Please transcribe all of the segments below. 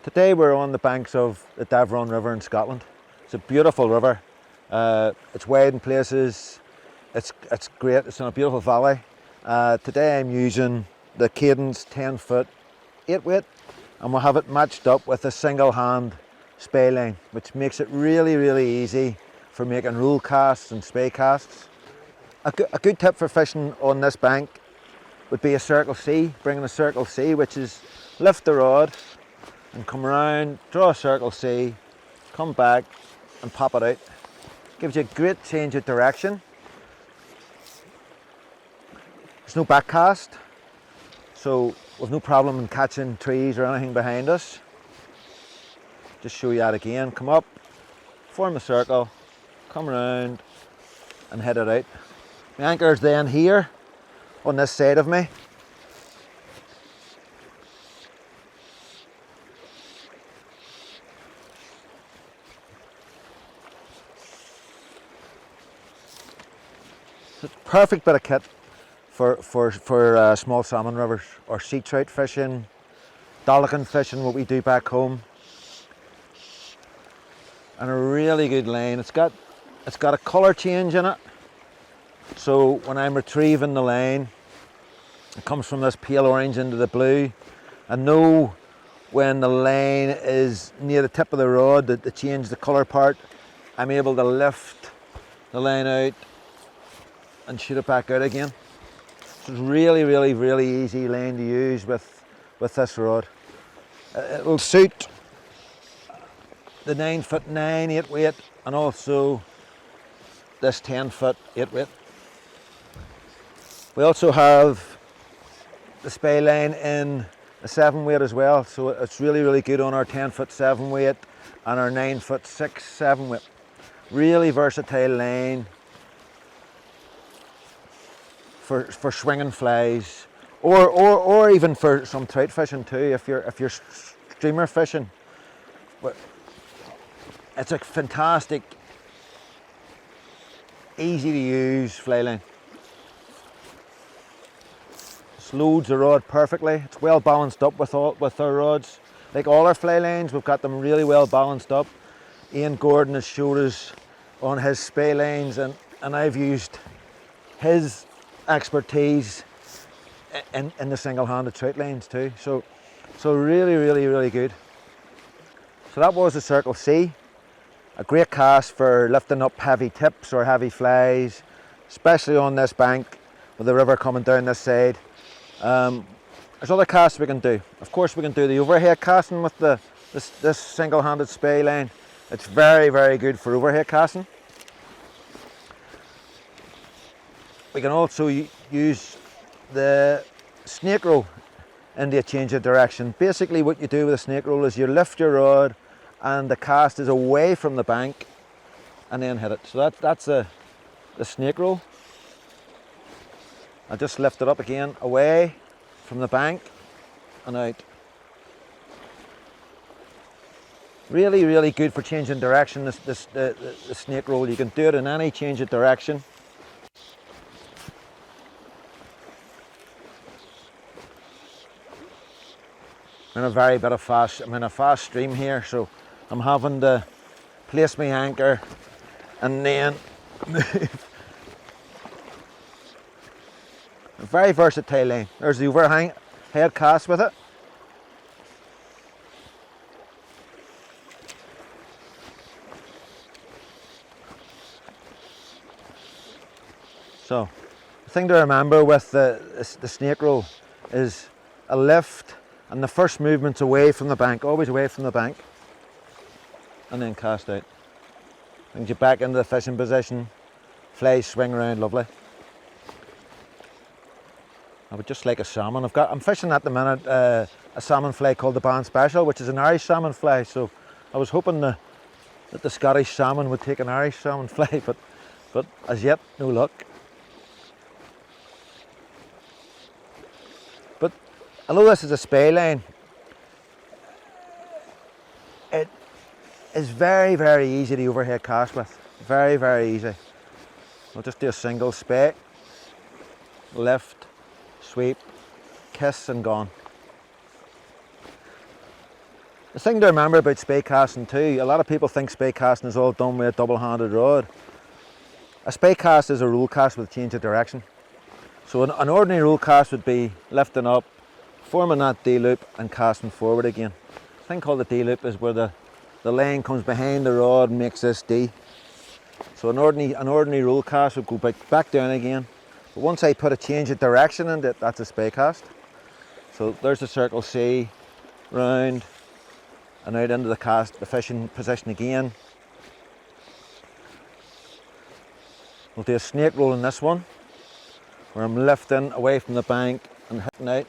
Today we're on the banks of the Deveron River in Scotland. It's a beautiful river. It's wide in places. It's great. It's in a beautiful valley. Today I'm using the Cadence 10-foot 8-weight, and we'll have it matched up with a single hand spey line, which makes it really easy for making rule casts and spey casts. A good tip for fishing on this bank would be a circle C, bringing a circle C, which is lift the rod and come around, draw a circle C, come back and pop it out. Gives you a great change of direction. There's no back cast, so we've no problem in catching trees or anything behind us. Just show you that again. Come up, form a circle, come around and head it out. My anchor's then here on this side of me. It's a perfect bit of kit for small salmon rivers or sea trout fishing, dolphin fishing, what we do back home. And a really good line. It's got a colour change in it. So when I'm retrieving the line, it comes from this pale orange into the blue. I know when the line is near the tip of the rod to change the colour part. I'm able to lift the line out and shoot it back out again. So it's really easy line to use with this rod. It will suit the 9-foot 9 8-weight and also this 10-foot 8-weight. We also have the spey line in a 7-weight as well, so it's really good on our 10-foot 7-weight and our 9-foot 6 7-weight. Really versatile line for swinging flies, or even for some trout fishing too. If you're streamer fishing, it's a fantastic, easy to use fly line. Loads the rod perfectly. It's well balanced up with our rods. Like all our fly lines, we've got them really well balanced up. Ian Gordon has showed us on his spey lines, and I've used his expertise in the single-handed trout lines too. So really good. So that was the Circle C. A great cast for lifting up heavy tips or heavy flies, especially on this bank with the river coming down this side. There's other casts we can do. Of course, we can do the overhead casting with this single-handed spey line. It's very good for overhead casting. We can also use the snake roll into a change of direction. Basically, what you do with a snake roll is you lift your rod and the cast is away from the bank and then hit it. So that's the snake roll. I just lift it up again, away from the bank and out. Really good for changing direction, the snake roll. You can do it in any change of direction. I'm in a fast stream here, so I'm having to place my anchor and then move. A very versatile line. There's the overhang head cast with it. So the thing to remember with the snake roll is a lift and the first movement's away from the bank, always away from the bank, and then cast out. Brings you back into the fishing position, flies swing around lovely. I would just like a salmon. I'm fishing at the minute a salmon fly called the Band Special, which is an Irish salmon fly, so I was hoping that the Scottish salmon would take an Irish salmon fly, but as yet, no luck. But although this is a spey line, it is very easy to overhead cast with. Very easy. I'll just do a single spey, lift, sweep, kiss and gone. The thing to remember about spey casting too, a lot of people think spey casting is all done with a double-handed rod. A spey cast is a rule cast with a change of direction. So an ordinary rule cast would be lifting up, forming that D-loop and casting forward again. The thing called the D-loop is where the line comes behind the rod and makes this D. So an ordinary rule cast would go back down again. But once I put a change of direction in it, that's a spey cast. So there's the circle C, round, and out into the fishing position again. We'll do a snake roll in this one, where I'm lifting away from the bank and hitting out.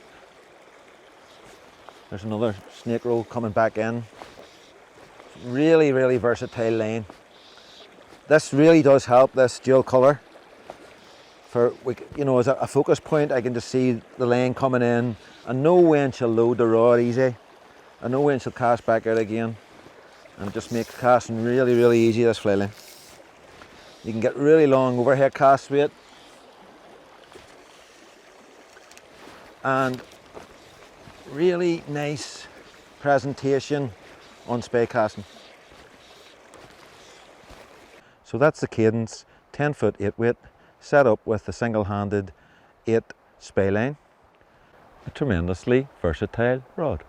There's another snake roll coming back in. Really, really versatile line. This really does help, this dual colour. For, you know, as a focus point, I can just see the line coming in. I know when she'll load the rod easy. I know when she'll cast back out again. And it just makes casting really, really easy, this fly line. You can get really long overhead casts with it. And really nice presentation on spey casting. So that's the Cadence 10-foot 8-weight set up with the single-handed 8 spey line. A tremendously versatile rod.